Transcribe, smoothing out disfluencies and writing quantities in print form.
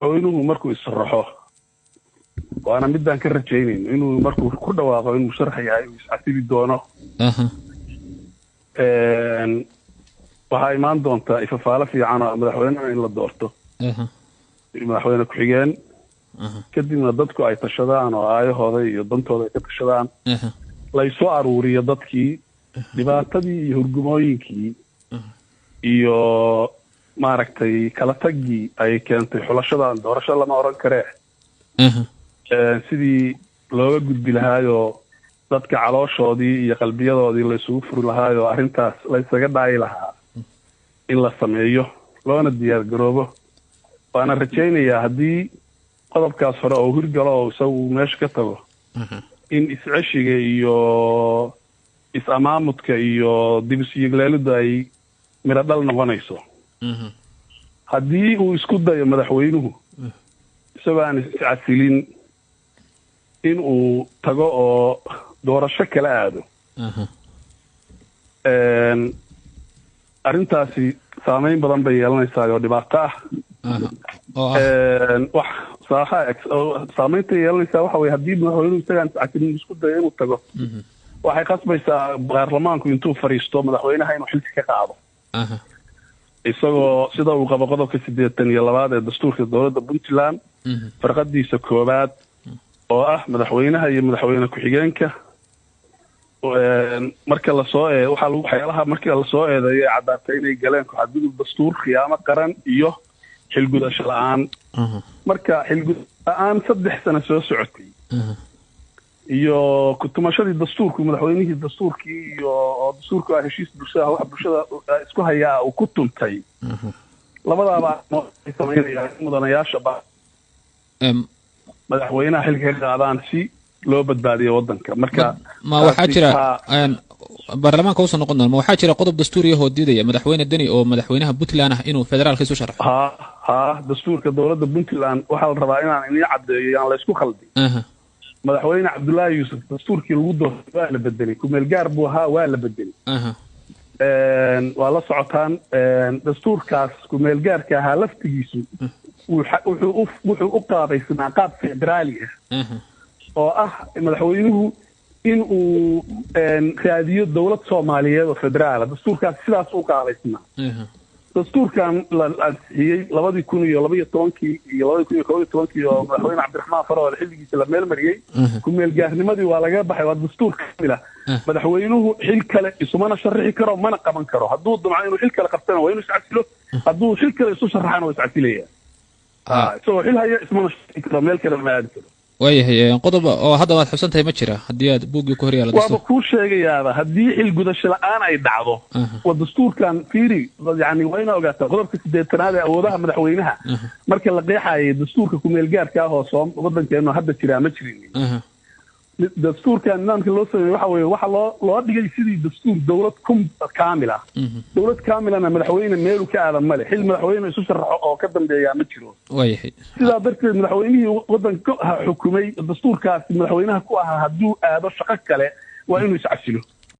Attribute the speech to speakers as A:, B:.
A: oo inuu markuu israxo waana midaan ka rajaynayno inuu markuu ku dhawaaqo inuu sharax yahay uu iscasibi doono waxaa imaan doontaa ifafaalo fiican oo madaxweynaha in la doorto madaxweyne ku-xigeen kadibna dadku ay tashadaan oo aayahooda iyo dantooda ay ka tashadaan laysoo aruuriyo dadkii dhibaatadii iyo hurgumooyinkii iyo maaragtay kala taggii ay keentay xulashadan doorasho lama oran karee sidii looga gudbi lahaayoo dadka calooshoodii iyo qalbiyadoodii laysugu furi lahaayoo arrintaas laysaga dhaayi lahaa in la sameeyo loona diyaar garoobo waana rajaynayaa haddii qodobkaas hore oo hirgalo oo isagu meesha ka tago in isceshiga iyo is-amaamudka iyo dibisiyigleeliddu ay miro dhal noqonayso haddii uu isku dayo madaxweynuhu isagoo aan iscasilin in uu tago oo doorasho kala aado arrintaasi saamayn badan bay yeelanaysaa oo dhibaato ah wax saamaynta yeelanaysaa waxa weye haddii madaxweynuhu isagaan iscasilin isku dayo inuu tago waxay qasbaysaa baarlamaanku intuu fadhiisto madaxweynaha inuu xilka ka qaado isagoo sida uu qabo qodobka 82 ee dastuurka dowladda Puntland farqadiisa koobaad oo ah madaxweynaha iyo madaxweyne ku-xigeenka marka la soo waxyaalaha marka la soo eedeeyay cadaatay inay galeen ku xadgudub dastuur khiyaamo qaran iyo xilgudasho la'aan marka xilgudasho la'aan 3 sano soo socotay iyo kutumashadii dastuurku madaxweynihii dastuurkii iyo dastuurku heshiis bulshada wax bulshada isku hayaa uu ku tuntay labadaaba ay sameeyaan mudanayaasha madaxweynaha xilka ka qaadaan si loo badbaadiyo wadanka marka
B: ma waxa jira baarlamaanka uu soo noqon doona ma waxa jira qodob dastuuri ah oo diidaya madaxweyne Dani oo madaxweynaha Puntland ah inuu federaalka isu sharaxo
A: dastuurka dowladda Puntland waxa la rabaa inaan inii cadeeyo aan la isku khaldin madaxweyne Cabdullaahi Yuusuf dastuurkii lagu doortay waa la bedelay kumeel gaar buu ahaa waa la bedelay waa la socotaan dastuurkaas kumeel gaarka ahaa laftigiisu wuxuu u qaabaysnaa qaab federaali ah oo ah madaxweynuhu in uu raadiyo dowlad Soomaaliyeed oo federaal dastuurkaas sidaas u qaabaysnaa dastuurkan la ansixiyay 2012 iyo 2011 oo madaxweyne Cabdiraxmaan Faroole xilligiisa la meel mariyay ku meel gaarnimadii waa laga baxay waa dastuur kamil ah madaxweynuhu xil kale isuma sharaxi karo mana qaban karo hadduu damco inuu xil kale qabtana waa inuu iscasilo hadduu xil kale isu sharaxana waa iscasilayaa soo xil haya isuma sharaxi karo meel kale ma aadi karo
B: waayahay qodob oo hadda waad xusantahay ma jira haddii aad buuggii ku horyaala
A: waa ku sheegayaa haddii xil gudasho la'aan ay dhacdo waa dastuurkan fiiri yani waa inaa ogaataa qodobka 8aad ee awoodaha madaxweynaha marka la qeexayo dastuurka ku meel gaarka ah oo wadankeenu hadda jira ma jirin dastuurkan nidaamka loo sameeyay waxa weeye waxa loo dhigay sidii dastuur dowlad kaamil ah dowlad kaamilana madaxweyne meel ka aadan male xil madaxweyne isu sharaxo oo ka dambeeya ma jiro
B: waayahay
A: sidaa darteed madaxweynihii wadanka xukumay dastuurkaasi madaxweynaha ku ahaa hadduu aado shaqo kale waa inuu iscasilo